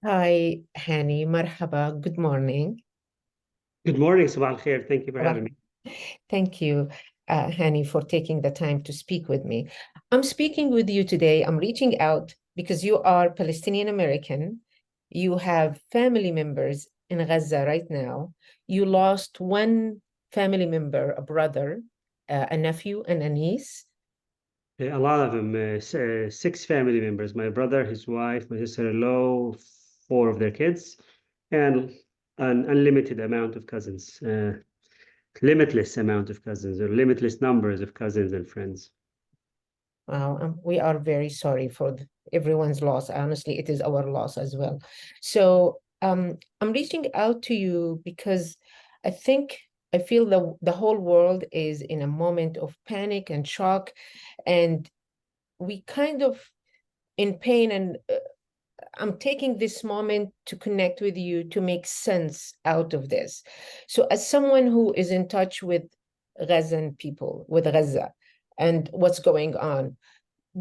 Hi, Hani. Marhaba. Good morning. Good morning, Sabah al Khair. Thank you for having Sabah. me. Thank you, Hani, for taking the time to speak with me. I'm speaking with you today. I'm reaching out because you are Palestinian American. You have family members in Gaza right now. You lost one family member, a brother, a nephew, and a niece. A lot of them, six family members, my brother, his wife, my sister-in-law, four of their kids, and an unlimited amount of cousins, limitless amount of cousins, or limitless numbers of cousins and friends. Wow, we are very sorry for everyone's loss. Honestly, it is our loss as well. So I'm reaching out to you because I think I feel the whole world is in a moment of panic and shock, and we kind of in pain. And I'm taking this moment to connect with you to make sense out of this. So, as someone who is in touch with Gazan people, with Gaza, and what's going on,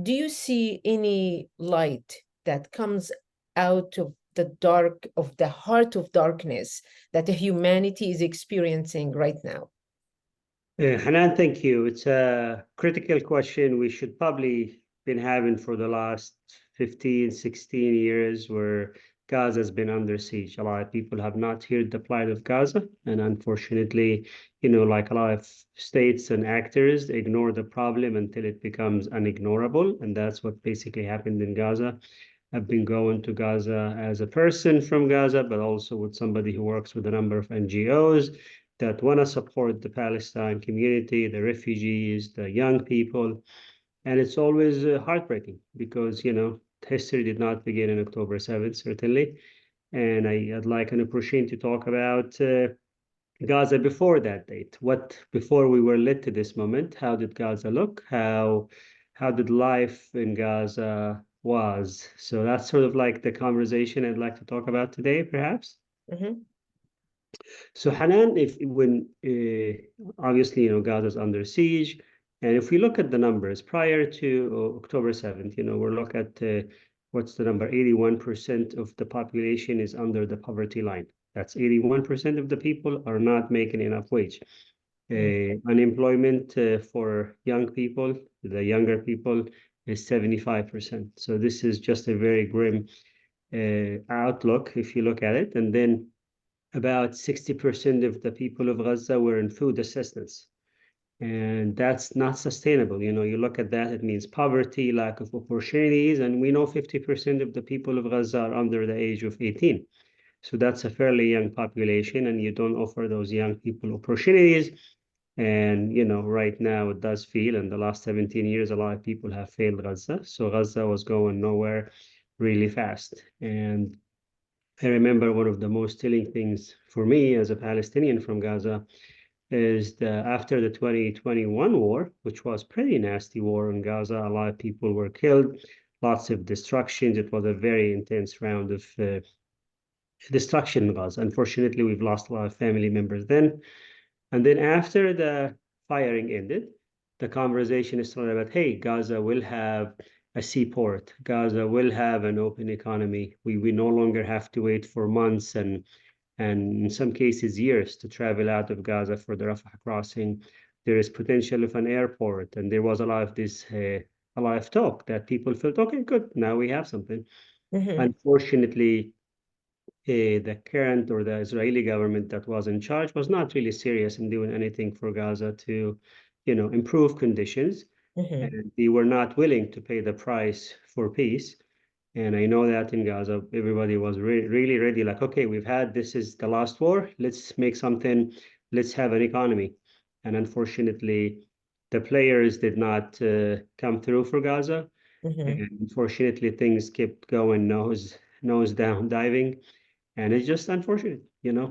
do you see any light that comes out of the dark, of the heart of darkness that humanity is experiencing right now? Hanan, thank you. It's a critical question we should probably been having for the last 15, 16 years where Gaza has been under siege. A lot of people have not heard the plight of Gaza. And unfortunately, like a lot of states and actors ignore the problem until it becomes unignorable. And that's what basically happened in Gaza. I've been going to Gaza as a person from Gaza, but also with somebody who works with a number of NGOs that want to support the Palestine community, the refugees, the young people. And it's always heartbreaking because, history did not begin on October 7th, certainly. And I'd like an opportunity to talk about Gaza before that date. What before we were led to this moment? How did Gaza look? How did life in Gaza was? So that's sort of like the conversation I'd like to talk about today, perhaps. Mhm. So Hanan, if when obviously Gaza's under siege, and if we look at the numbers prior to October 7th, we're look at what's the number? 81% of the population is under the poverty line. That's 81% of the people are not making enough wage. Unemployment for young people, the younger people, is 75%. So this is just a very grim outlook if you look at it. And then about 60% of the people of Gaza were in food assistance. And that's not sustainable. You look at that, it means poverty, lack of opportunities. And we know 50% of the people of Gaza are under the age of 18. So that's a fairly young population, and you don't offer those young people opportunities. And, right now it does feel in the last 17 years, a lot of people have failed Gaza. So Gaza was going nowhere really fast. And I remember one of the most telling things for me as a Palestinian from Gaza is after the 2021 war, which was pretty nasty war in Gaza. A lot of people were killed, lots of destructions. It was a very intense round of destruction in Gaza. Unfortunately, we've lost a lot of family members then. And then after the firing ended, the conversation is started about, hey, Gaza will have a seaport. Gaza will have an open economy. We no longer have to wait for months and in some cases years to travel out of Gaza for the Rafah crossing. There is potential of an airport, and there was a lot of this, a lot of talk that people felt, okay, good, now we have something. Mhm. Unfortunately, the current or the Israeli government that was in charge was not really serious in doing anything for Gaza to, improve conditions, Mhm. and they were not willing to pay the price for peace. And I know that in Gaza, everybody was really ready, like, okay, we've had this is the last war. Let's make something. Let's have an economy. And unfortunately, the players did not come through for Gaza. Mhm. And unfortunately, things kept going nose down diving. And it's just unfortunate,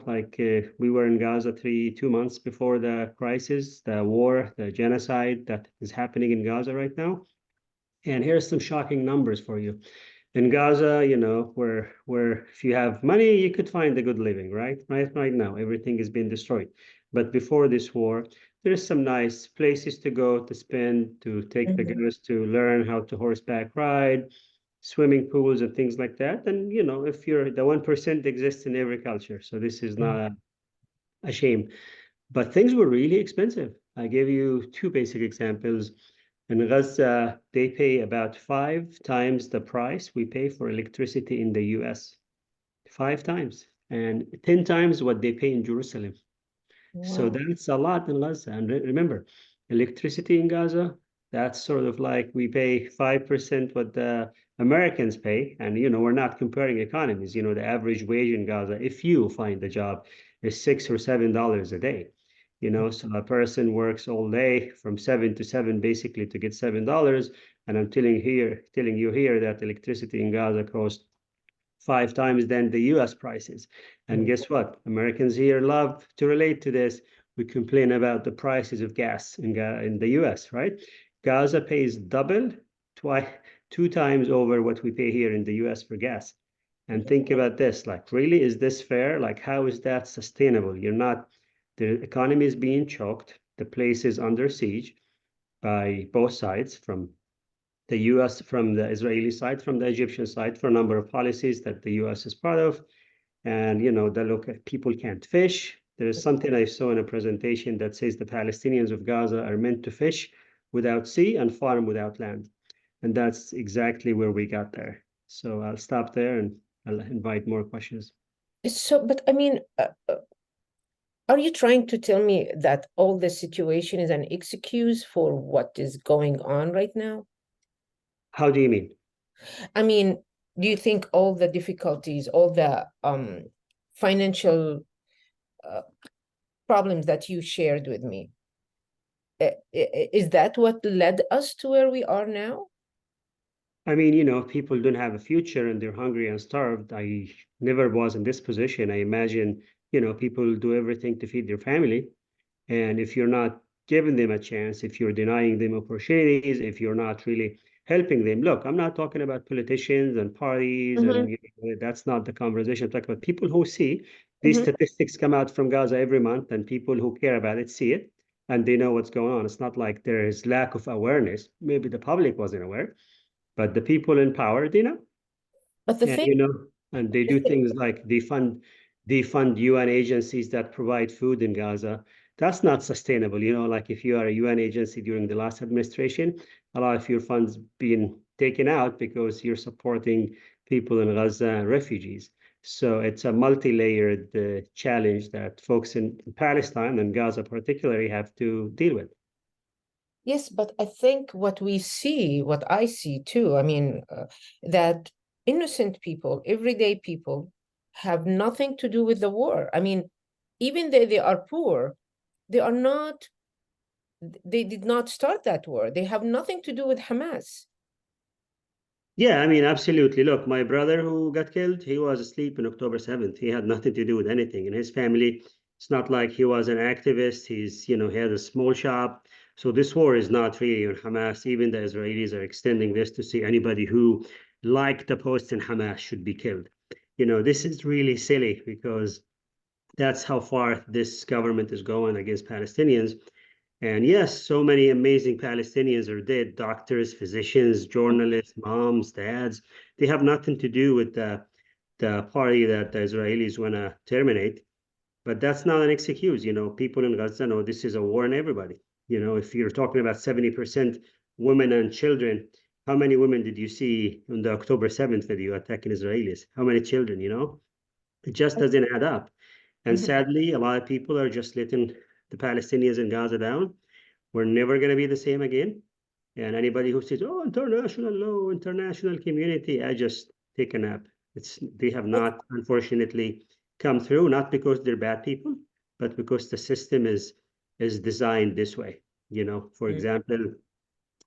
like we were in Gaza 2 months before the crisis, the war, the genocide that is happening in Gaza right now. And here's some shocking numbers for you. In Gaza, where if you have money, you could find a good living, right? Right now, everything is being destroyed. But before this war, there's some nice places to go to spend, to take the Mhm. girls to learn how to horseback ride, swimming pools and things like that. And if you're the 1% exists in every culture, so this is not Mm. a shame. But things were really expensive. I gave you two basic examples. In Gaza, they pay about 5 times the price we pay for electricity in the US. 5 times. And 10 times what they pay in Jerusalem. So Wow. that's a lot in Gaza. And remember, electricity in Gaza, that's sort of like we pay 5% what the Americans pay. And, we're not comparing economies. The average wage in Gaza, if you find a job, is $6 or $7 a day. So a person works all day from 7 to 7 basically to get $7. And I'm telling you here that electricity in Gaza costs 5 times than the US prices. And Mm. guess what? Americans here love to relate to this. We complain about the prices of gas in the US, right? Gaza pays double, twice, 2 times over what we pay here in the US for gas. And think about this, like, really, is this fair? Like, how is that sustainable? The economy is being choked, the place is under siege by both sides, from the US, from the Israeli side, from the Egyptian side, for a number of policies that the US is part of. And the look people can't fish. There is something I saw in a presentation that says the Palestinians of Gaza are meant to fish without sea and farm without land. And that's exactly where we got there. So I'll stop there and I'll invite more questions. So, but I mean, are you trying to tell me that all the situation is an excuse for what is going on right now? How do you mean? I mean, do you think all the difficulties, all the financial uh, problems that you shared with me, is that what led us to where we are now? I mean, people don't have a future and they're hungry and starved. I never was in this position. I imagine, people do everything to feed their family. And if you're not giving them a chance, if you're denying them opportunities, if you're not really helping them, look, I'm not talking about politicians and parties, Hmm. and that's not the conversation. I'm talking about people who see these Hmm. statistics come out from Gaza every month, and people who care about it see it, and they know what's going on. It's not like there is lack of awareness. Maybe the public wasn't aware, but the people in power, they know. But the And thing, and they the do thing, things like they fund UN agencies that provide food in Gaza. That's not sustainable. Like if you are a UN agency during the last administration, a lot of your funds being taken out because you're supporting people in Gaza and refugees. So it's a multi-layered challenge that folks in Palestine and Gaza particularly have to deal with. yes, but I think what we see, what I see too, I mean, that innocent people, everyday people, have nothing to do with the war. I mean, even though they are poor, they are not, they did not start that war. They have nothing to do with Hamas. Yeah, I mean, absolutely. Look, my brother who got killed, he was asleep on October 7th. He had nothing to do with anything. And his family, it's not like he was an activist. He had a small shop. So this war is not really on Hamas. Even the Israelis are extending this to see anybody who liked the post in Hamas should be killed. This is really silly because that's how far this government is going against Palestinians. And yes, so many amazing Palestinians are dead: doctors, physicians, journalists, moms, dads. They have nothing to do with the party that the Israelis want to terminate. But that's not an excuse. People in Gaza know this is a war on everybody. If you're talking about 70% women and children, how many women did you see on the October 7th video attacking Israelis? How many children, It just doesn't add up. And Mhm. sadly, a lot of people are just letting the Palestinians in Gaza down. We're never going to be the same again. And anybody who says, "Oh, international law, international community," I just take a nap. They have But not, unfortunately, come through, not because they're bad people, but because the system is designed this way. For mm, example,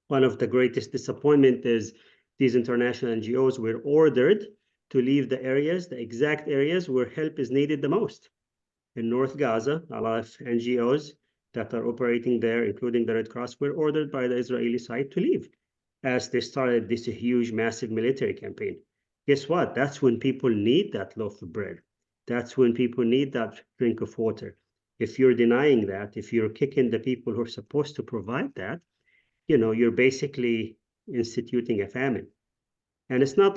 one of the greatest disappointment is these international NGOs were ordered to leave the exact areas where help is needed the most. In North Gaza, a lot of NGOs that are operating there, including the Red Cross, were ordered by the Israeli side to leave as they started this huge, massive military campaign. Guess what? That's when people need that loaf of bread. That's when people need that drink of water. If you're denying that, if you're kicking the people who are supposed to provide that, you're basically instituting a famine. And it's not,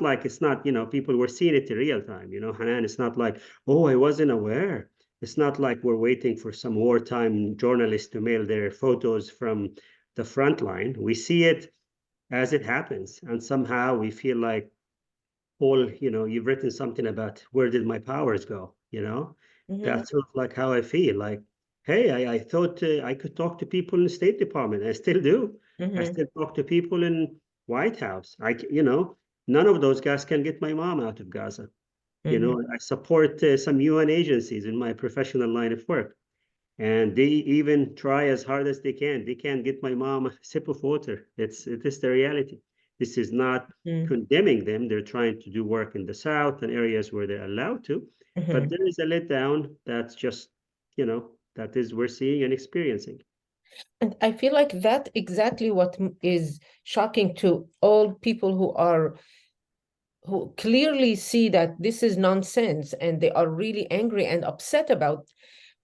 people were seeing it in real time, Hanan. It's not like, oh, I wasn't aware. It's not like we're waiting for some wartime journalists to mail their photos from the front line. We see it as it happens. And somehow we feel like, you've written something about where did my powers go. Mm-hmm. That's sort of like how I feel. Like, hey, I thought I could talk to people in the State Department. I still do. I Mm-hmm. still talk to people in White House. None of those guys can get my mom out of Gaza. Mm-hmm. I support some UN agencies in my professional line of work, and they even try as hard as they can. They can't get my mom a sip of water. It is the reality. This is not condemning them. They're trying to do work in the south and areas where they're allowed to, but Mm-hmm. there is a letdown that's just, that is we're seeing and experiencing. And I feel like that exactly what is shocking to all people who clearly see that this is nonsense and they are really angry and upset about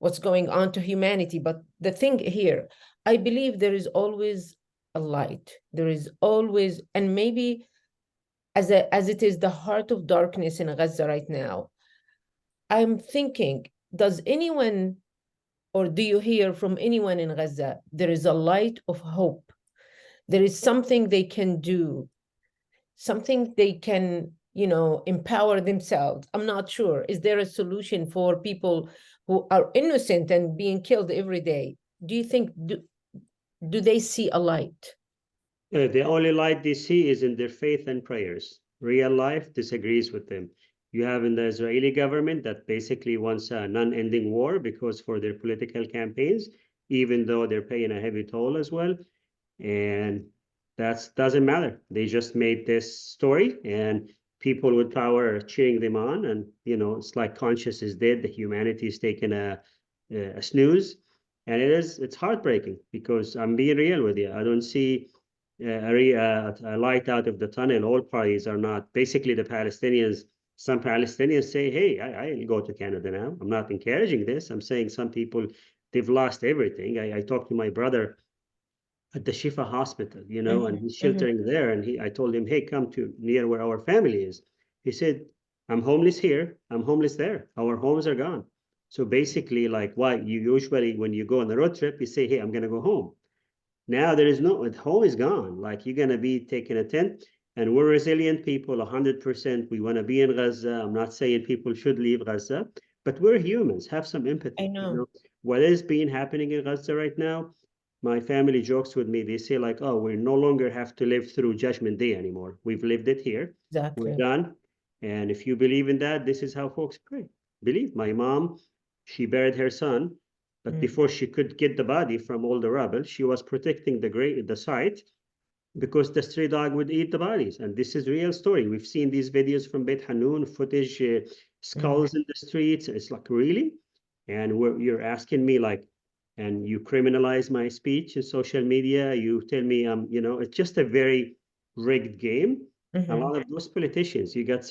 what's going on to humanity. But the thing here, I believe there is always a light. There is always, and maybe as it is the heart of darkness in Gaza right now, I'm thinking, does anyone or do you hear from anyone in Gaza there is a light of hope? There is something they can do, something they can, empower themselves. I'm not sure. Is there a solution for people who are innocent and being killed every day? Do you think, do they see a light? The only light they see is in their faith and prayers. Real life disagrees with them. You have in the Israeli government that basically wants a non-ending war because for their political campaigns, even though they're paying a heavy toll as well. And that doesn't matter. They just made this story, and people with power are cheering them on. And it's like conscience is dead. The humanity is taking a snooze, and it's heartbreaking because I'm being real with you. I don't see a light out of the tunnel. All parties are not. Basically, the Palestinians. Some Palestinians say, "Hey, I'll go to Canada now." I'm not encouraging this. I'm saying some people they've lost everything. I talked to my brother at the Shifa hospital, and Mm-hmm, he's mm-hmm, sheltering there. And I told him, hey, come to near where our family is. He said, I'm homeless here. I'm homeless there. Our homes are gone. So basically, like why you usually, when you go on a road trip, you say, hey, I'm going to go home. Now there is no, home is gone. Like you're going to be taking a tent. And we're resilient people, 100%. We want to be in Gaza. I'm not saying people should leave Gaza, but we're humans. Have some I empathy. know. What is being happening in Gaza right now? My family jokes with me. They say like, "Oh, we no longer have to live through Judgment Day anymore. We've lived it here. We're Exactly. done." And if you believe in that, this is how folks pray. Believe my mom, she buried her son, but Mm, before she could get the body from all the rubble, she was protecting the site because the stray dog would eat the bodies. And this is real story. We've seen these videos from Beit Hanun, footage, mm. skulls in the streets. It's like, really? And you're asking me like, and you criminalize my speech in social media. You tell me, it's just a very rigged game. A Mm-hmm. lot of those politicians, you got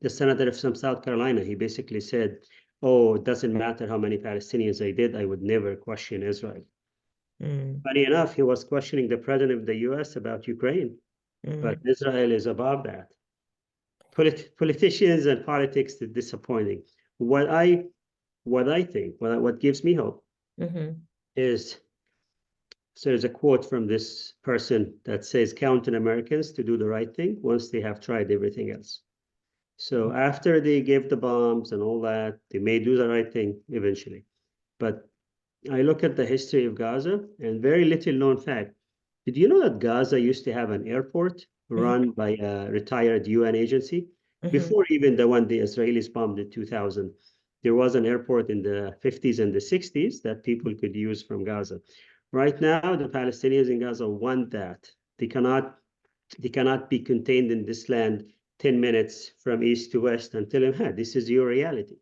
the senator from South Carolina, he basically said, oh, it doesn't matter how many Palestinians I did, I would never question Israel. Mm, Funny enough, he was questioning the president of the US about Ukraine, but mm, Israel is above that. Politicians and politics is disappointing. What I what I think, what gives me hope mm-hmm, is so there's a quote from this person that says, "Count on Americans to do the right thing once they have tried everything else." So after they give the bombs and all that, they may do the right thing eventually. But I look at the history of Gaza and very little known fact. Did you know that Gaza used to have an airport mm-hmm, run by a retired UN agency? mm-hmm, Before even the one the Israelis bombed in 2000, there was an airport in the 50s and the 60s that people could use from Gaza. Right now, the Palestinians in Gaza want that. They cannot they cannot be contained in this land 10 minutes from east to west and tell them, hey, this is your reality.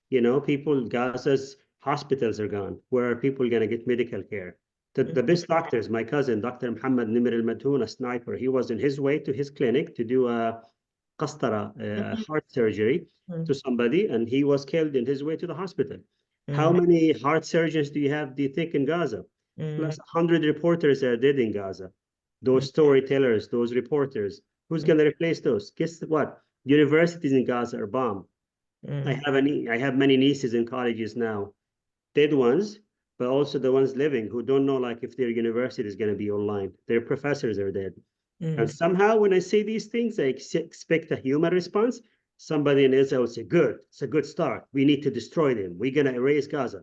People, Gaza's hospitals are gone. Where are people going to get medical care? The mm-hmm, best doctors, my cousin, Dr. Muhammad Nimr al-Madhoun, a sniper, he was in his way to his clinic to do a qastara, heart surgery mm-hmm, to somebody, and he was killed in his way to the hospital. How mm-hmm, many heart surgeons do you think, in Gaza? Plus 100 reporters are dead in Gaza. Those storytellers, those reporters. Who's going to replace those? Guess what? Universities in Gaza are bombed. mm, I have many nieces in colleges now, dead ones, but also the ones living who don't know like if their university is going to be online. Their professors are dead. And mm, somehow when I say these things, I expect a human response. Somebody in Israel will say, good, it's a good start. We need to destroy them. We're going to erase Gaza.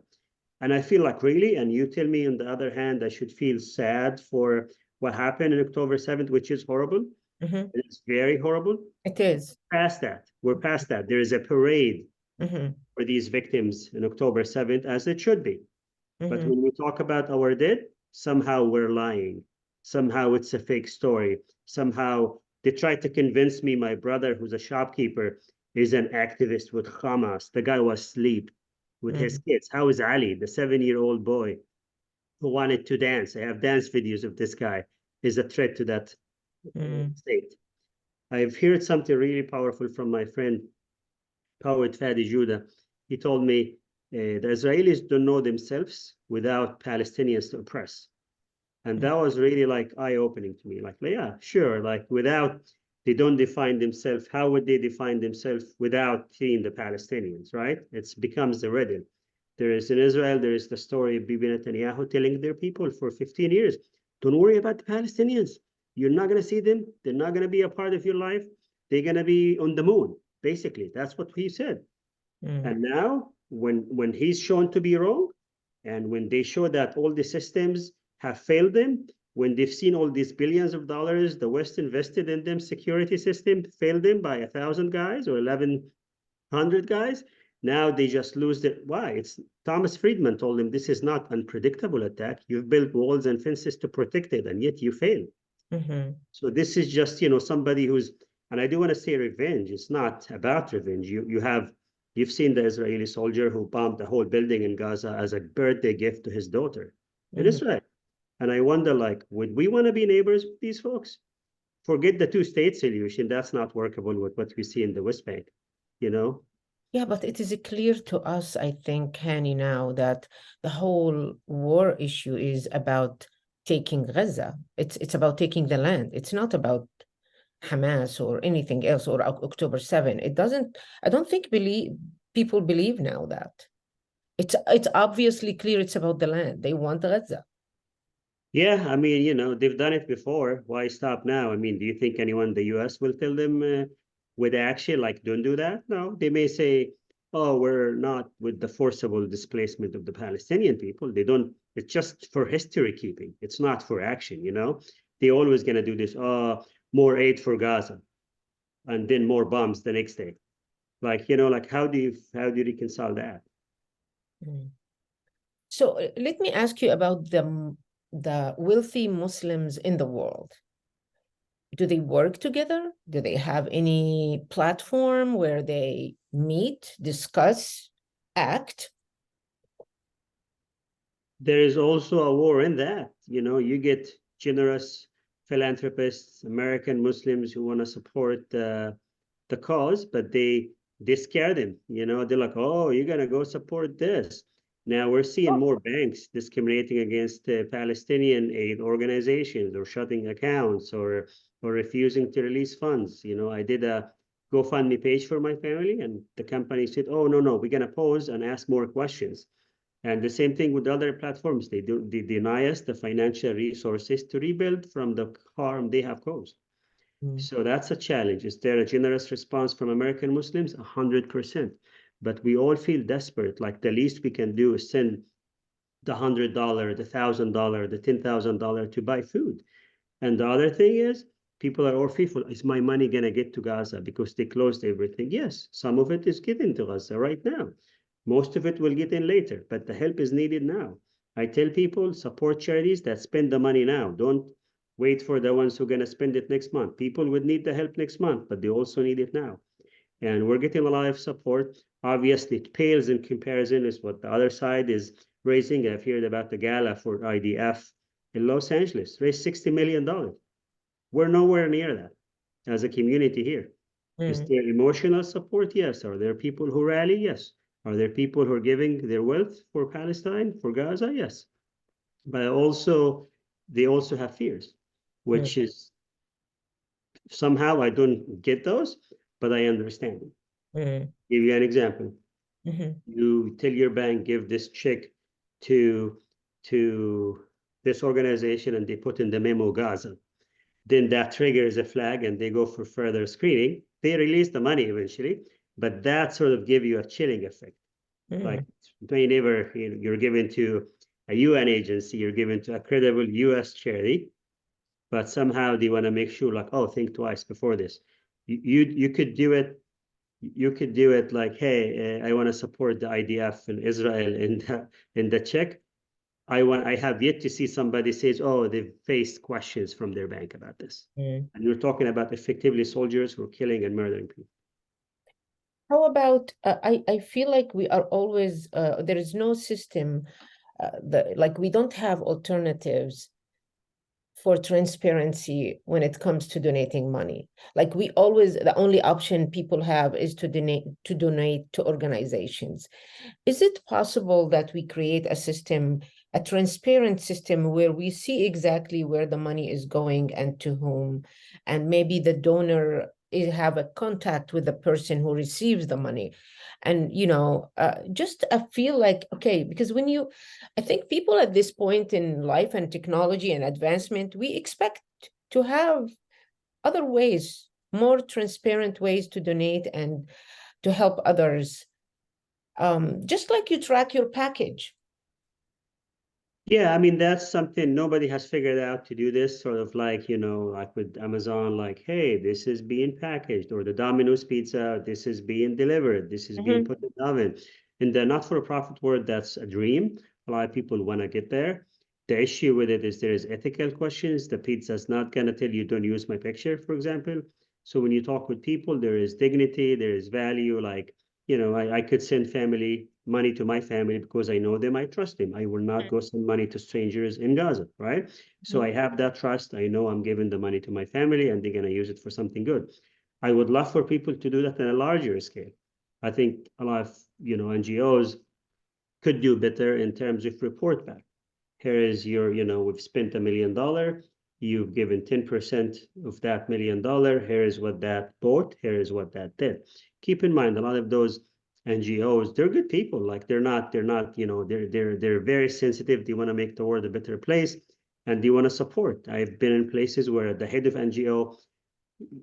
And I feel like really, and you tell me on the other hand, I should feel sad for what happened on October 7th, which is horrible. mhm. It's very horrible. It is. Past that. We're past that. There is a parade Mhm, for these victims on October 7th, as it should be. But mhm, when we talk about our dead, somehow we're lying. Somehow it's a fake story. Somehow they try to convince me my brother, who's a shopkeeper, is an activist with Hamas. The guy was asleep with his mm, kids. How is Ali, the 7-year-old boy who wanted to dance? I have dance videos of this guy, is a threat to that mm, state. I've heard something really powerful from my friend, poet Fadi Judah. He told me the Israelis don't know themselves without Palestinians to oppress. And mm, that was really like eye-opening to me. Like, yeah, sure. Like without, they don't define themselves. How would they define themselves without seeing the Palestinians, right? It becomes the riddle. There is in Israel, there is the story of Bibi Netanyahu telling their people for 15 years, don't worry about the Palestinians. You're not going to see them. They're not going to be a part of your life. They're going to be on the moon. Basically, that's what he said. mm, And now, when he's shown to be wrong, and when they show that all the systems have failed them, when they've seen all these billions of dollars the West invested in them, security system failed them by 1,000 guys or 1,100 guys, now they just lose the why. It's Thomas Friedman told them this is not unpredictable attack. You've built walls and fences to protect it, and yet you fail. mhm, So this is just, somebody who's, and I do want to say revenge. It's not about revenge. You've seen the Israeli soldier who bombed the whole building in Gaza as a birthday gift to his daughter in mhm. Israel. And I wonder, like, would we want to be neighbors with these folks? Forget the two-state solution. That's not workable with what we see in the West Bank, you know? Yeah, but it is clear to us, I think, Hani, now that the whole war issue is about taking Gaza. It's about taking the land. It's not about Hamas or anything else or October 7. It doesn't, I don't think people believe now that. It's obviously clear it's about the land. They want Gaza. Yeah, I mean, they've done it before. Why stop now? I mean, do you think anyone in the US will tell them with action, like, don't do that? No, they may say, oh, we're not with the forcible displacement of the Palestinian people. They don't, it's just for history keeping. It's not for action. They're always going to do this, more aid for Gaza and then more bombs the next day. Like, like how do you reconcile that? Mm. So let me ask you about the wealthy Muslims in the world. Do they work together? Do they have any platform where they meet, discuss, act? There is also a war in that. You get generous philanthropists, American Muslims who want to support the cause, but they scare them. They're like, oh, you're gonna go support this. Now we're seeing more banks discriminating against Palestinian aid organizations or shutting accounts or refusing to release funds. I did a GoFundMe page for my family, and the company said, oh, no, no, we're gonna pause and ask more questions. And the same thing with other platforms. They deny us the financial resources to rebuild from the harm they have caused. Mm, So that's a challenge. Is there a generous response from American Muslims? 100%. But we all feel desperate. Like the least we can do is send the $100, the $1,000, the $10,000 to buy food. And the other thing is, people are all fearful. Is my money going to get to Gaza because they closed everything? Yes, some of it is getting to Gaza right now. Most of it will get in later, but the help is needed now. I tell people support charities that spend the money now. Don't wait for the ones who are going to spend it next month. People would need the help next month, but they also need it now. And we're getting a lot of support. Obviously, it pales in comparison with what the other side is raising. I've heard about the gala for IDF in Los Angeles, raised $60 million. We're nowhere near that as a community here. Is mm, there emotional support? Yes. Are there people who rally? Yes. Are there people who are giving their wealth for Palestine, for Gaza? Yes. But also, they also have fears, mm, which is Somehow I don't get those, but I understand them. Mm, Give you an example. mhm, You tell your bank, give this check to to this organization, and they put in the memo Gaza. Then that triggers a flag, and they go for further screening. They release the money eventually, but that sort of give you a chilling effect. Like mm, may never, you're given to a UN agency, you're given to a credible US charity, but somehow they want to make sure, like, oh, think twice before this. You could do it. You could do it like, hey, I want to support the IDF in Israel in the check. I have yet to see somebody says, oh, they've faced questions from their bank about this. mm. And you're talking about effectively soldiers who are killing and murdering people. How about I feel like we are always there is no system like we don't have alternatives for transparency when it comes to donating money. Like we always the only option people have is to donate to organizations. Is it possible that we create a system, a transparent system where we see exactly where the money is going and to whom, and maybe the donor have a contact with the person who receives the money? And just I feel like, okay, because I think people at this point in life and technology and advancement, we expect to have other ways, more transparent ways to donate and to help others, just like you track your package. Yeah, I mean, that's something nobody has figured out to do this sort of like, like with Amazon, like, hey, this is being packaged, or the Domino's pizza, this is being delivered, this is being Mhm, put in the oven. In the not-for-profit world, that's a dream. A lot of people want to get there. The issue with it is there is ethical questions. The pizza's not going to tell you don't use my picture, for example. So when you talk with people, there is dignity, there is value, like I could send family money to my family because I know them, I trust them. I will not go send money to strangers in Gaza, right? So mhm, I have that trust. I know I'm giving the money to my family and they're going to use it for something good. I would love for people to do that on a larger scale. I think a lot of, NGOs could do better in terms of report back. Here is we've spent $1 million. You've given 10% of that $1 million. Here is what that bought. Here is what that did. Keep in mind, a lot of those NGOs, they're good people. Like they're not, they're very sensitive. They want to make the world a better place and they want to support. I've been in places where the head of NGO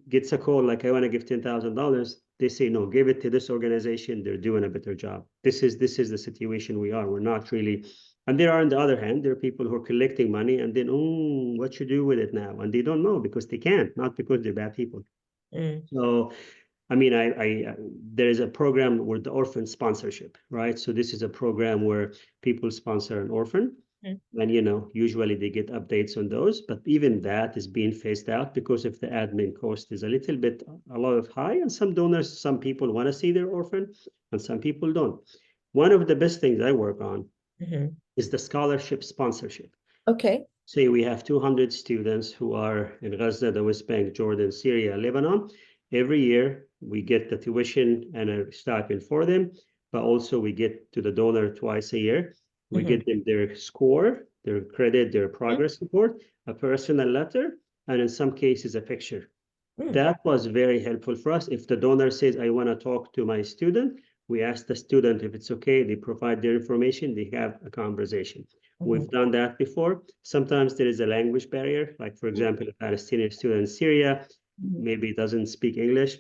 gets a call like, I want to give $10,000. They say, no, give it to this organization. They're doing a better job. This is the situation we are. We're not really. And there are, on the other hand, there are people who are collecting money and then, oh, what you do with it now? And they don't know because they can't, not because they're bad people. mm, So, I mean, there is a program with the orphan sponsorship, right? So this is a program where people sponsor an orphan, mm, and usually they get updates on those, but even that is being phased out because of the admin cost is a lot of high, and some donors, some people want to see their orphan, and some people don't. One of the best things I work on mhm. is the scholarship sponsorship. Okay. Say we have 200 students who are in Gaza, the West Bank, Jordan, Syria, Lebanon. Every year we get the tuition and a stipend for them, but also we get to the donor twice a year. We Mhm, get them their score, their credit, their mm, progress report, a personal letter, and in some cases a picture. mm, That was very helpful for us. If the donor says, I want to talk to my student, we ask the student if it's okay. They provide their information, they have a conversation. mhm, We've done that before. Sometimes there is a language barrier. Like, for example, a Palestinian student in Syria mhm, maybe doesn't speak English.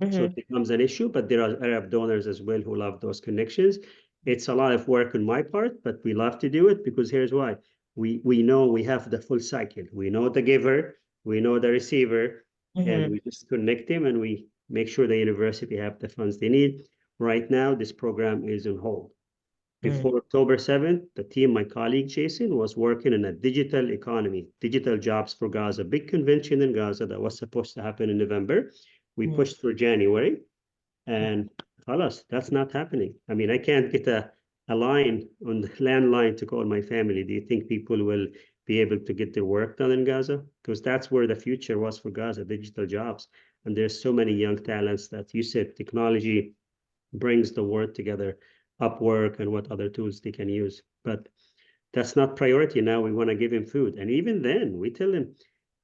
So it mhm, becomes an issue, but there are Arab donors as well who love those connections. It's a lot of work on my part, but we love to do it because here's why. We know we have the full cycle. We know the giver, we know the receiver, and mhm, we just connect them and we make sure the university have the funds they need. Right now, this program is on hold. mm, Before October 7th, the team, my colleague Jason, was working on a digital economy, digital jobs for Gaza, big convention in Gaza that was supposed to happen in November. We mm, pushed for January, and halas, that's not happening. I mean, I can't get a line on the landline to call my family. Do you think people will be able to get their work done in Gaza? Because that's where the future was for Gaza, digital jobs. And there's so many young talents that you said technology brings the world together, Upwork and what other tools they can use. But that's not priority now. We want to give him food. And even then, we tell him,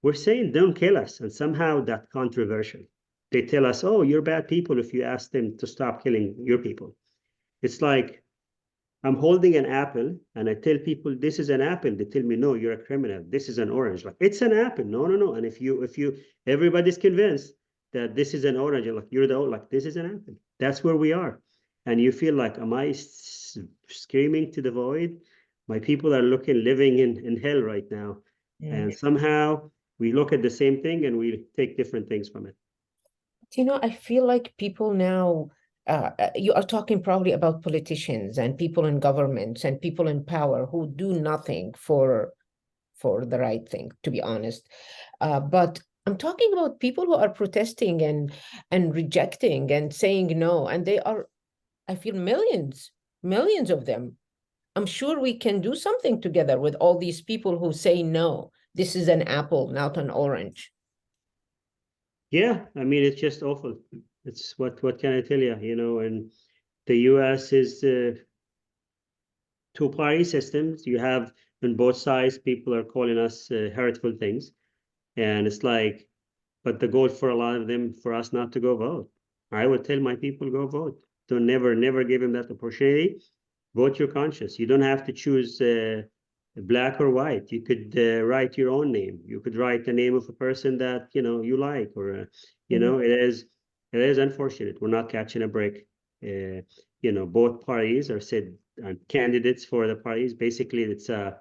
we're saying don't kill us, and somehow that's controversial. They tell us, oh, you're bad people if you ask them to stop killing your people. It's like I'm holding an apple and I tell people this is an apple. They tell me, no, you're a criminal. This is an orange. Like it's an apple. No, no, no. And everybody's convinced that this is an orange, like you're the like this is an apple. That's where we are. And you feel like, am I screaming to the void? My people are living in hell right now. Mm. And somehow we look at the same thing and we take different things from it. I feel like people now, you are talking probably about politicians and people in governments and people in power who do nothing for the right thing, to be honest. But I'm talking about people who are protesting and rejecting and saying no, and they are, I feel millions of them. I'm sure we can do something together with all these people who say no. This is an apple, not an orange. Yeah, I mean, it's just awful. It's what can I tell you? And the U.S. is two-party systems. You have on both sides, people are calling us hurtful things, and it's like, but the goal for a lot of them for us not to go vote. I would tell my people go vote. Don't never give them that opportunity. Vote your conscience. You don't have to choose black or white. You could write your own name. You could write the name of a person that you like, or Mhm. it is unfortunate. We're not catching a break. Both parties are said candidates for the parties. Basically, it's a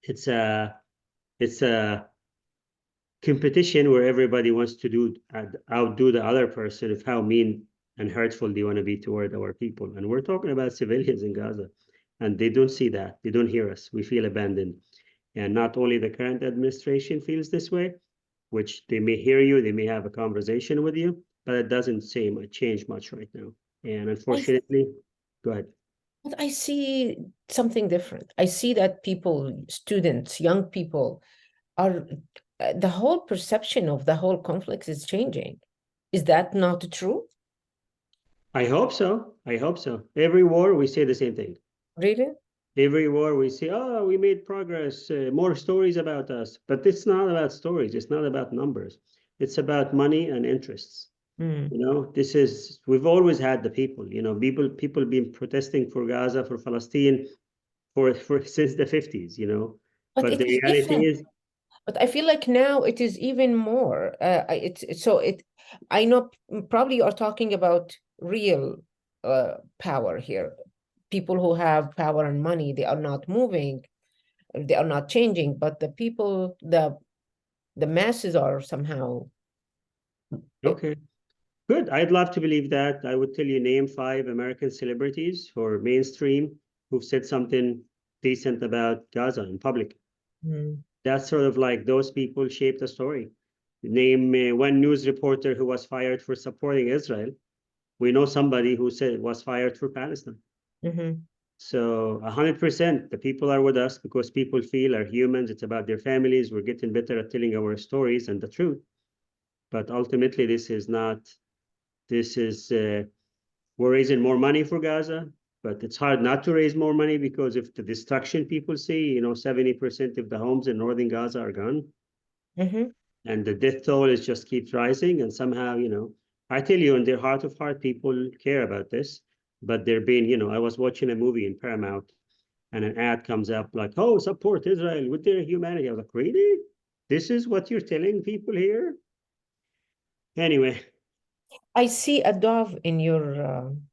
it's a competition where everybody wants to outdo the other person of how mean and hurtful they want to be toward our people. And we're talking about civilians in Gaza, and they don't see that. They don't hear us. We feel abandoned. And not only the current administration feels this way, which they may hear you, they may have a conversation with you, but it doesn't seem change much right now. And I unfortunately, go ahead. But I see something different. I see that people, students, young people, are the whole perception of the whole conflict is changing. Is that not true? I hope so. I hope so. Every war, we say the same thing. Really? Every war we say, oh, we made progress, more stories about us. But it's not about stories. It's not about numbers. It's about money and interests. Mm. We've always had the people, people been protesting for Gaza, for Palestine for since the 50s, But But it the is reality different. is, But I feel like now it is even more. So it. I know probably you are talking about real power here. People who have power and money, they are not moving, they are not changing. But the people, the masses are somehow. okay, good. I'd love to believe that. I would tell you name five American celebrities or mainstream who've said something decent about Gaza in public. Mm, That's sort of like those people shape the story. Name one news reporter who was fired for supporting Israel. We know somebody who said was fired for Palestine. mhm. So 100%, the people are with us because people feel are humans. It's about their families. We're getting better at telling our stories and the truth. But ultimately, this is not. This is we're raising more money for Gaza, but it's hard not to raise more money because of the destruction people see. 70% of the homes in northern Gaza are gone, Mhm. and the death toll is just keeps rising. And somehow, I tell you, in their heart of heart, people care about this, but they're being, I was watching a movie in Paramount, and an ad comes up like, "Oh, support Israel with their humanity." I was like, "Really? This is what you're telling people here?" Anyway, I see a dove in your in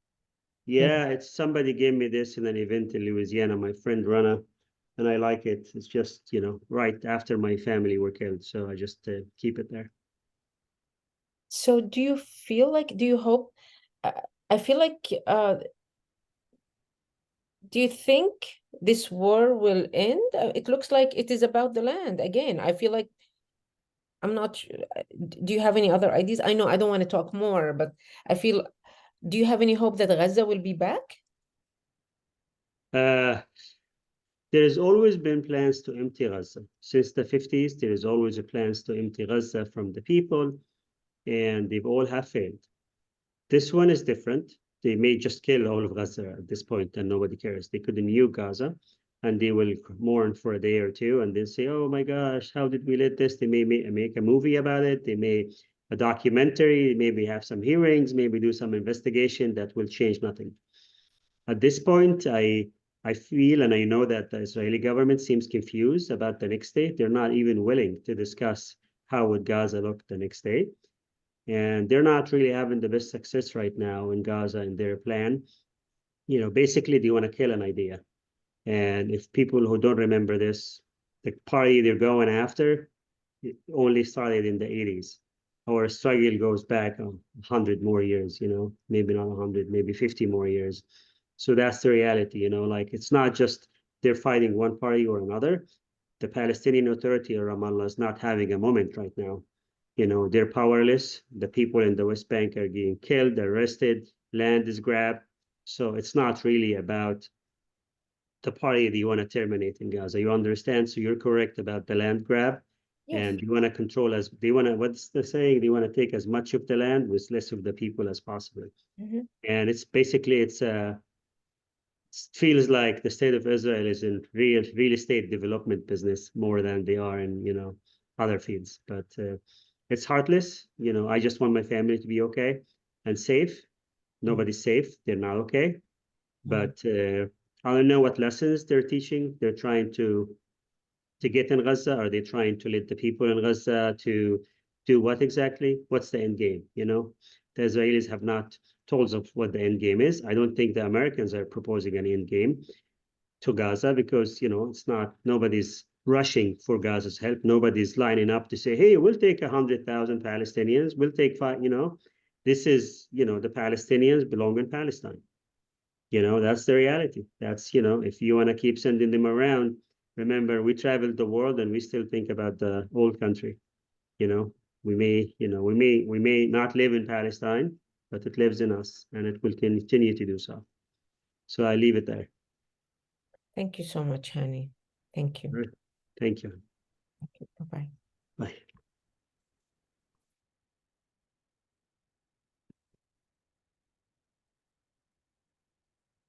yeah, it's somebody gave me this in an event in Louisiana, my friend Rana, and I like it. It's just, right after my family were killed, so I just keep it there. so do you feel like do you hope uh, I feel like do you think this war will end? It looks like it is about the land again. I feel like I'm not sure. Do you have any other ideas? I know I don't want to talk more, but I feel do you have any hope that Gaza will be back? Uh, there has always been plans to empty Gaza. Since the 50s, there is always a plans to empty Gaza from the people, and they've all have failed. This one is different. They may just kill all of Gaza at this point, and nobody cares. They could nuke Gaza, and they will mourn for a day or two, and then say, "Oh my gosh, how did we let this?" They may make a movie about it. They may a documentary, maybe have some hearings, maybe do some investigation that will change nothing. At this point, I feel and I know that the Israeli government seems confused about the next day. They're not even willing to discuss how would Gaza look the next day. And they're not really having the best success right now in Gaza in their plan. Basically, they want to kill an idea. And if people who don't remember this, the party they're going after it only started in the 80s. Our struggle goes back 100 more years, maybe not 100, maybe 50 more years. So that's the reality, like it's not just they're fighting one party or another. The Palestinian Authority or Ramallah is not having a moment right now. They're powerless. The people in the West Bank are getting killed, arrested, land is grabbed. So it's not really about the party that you want to terminate in Gaza. You understand? So you're correct about the land grab. Yes. And you want to control as they want to, what's the saying? They want to take as much of the land with less of the people as possible. Mm-hmm. And it's basically, it feels like the state of Israel is in real estate development business more than they are in, other fields. But it's heartless. I just want my family to be okay and safe. Nobody's safe. They're not okay. Mm-hmm. But I don't know what lessons they're teaching. They're trying to get in Gaza. Are they trying to lead the people in Gaza to do what exactly? What's the end game? The Israelis have not told us what the end game is. I don't think the Americans are proposing an end game to Gaza because it's not nobody's rushing for Gaza's help. Nobody's lining up to say, "Hey, we'll take 100,000 Palestinians. We'll take five." This is the Palestinians belong in Palestine. That's the reality. That's, if you want to keep sending them around, remember, we traveled the world and we still think about the old country. You know, we may not live in Palestine, but it lives in us and it will continue to do so. So I leave it there. Thank you so much, Hani. Thank you. All right. Thank you. Thank you. Bye-bye.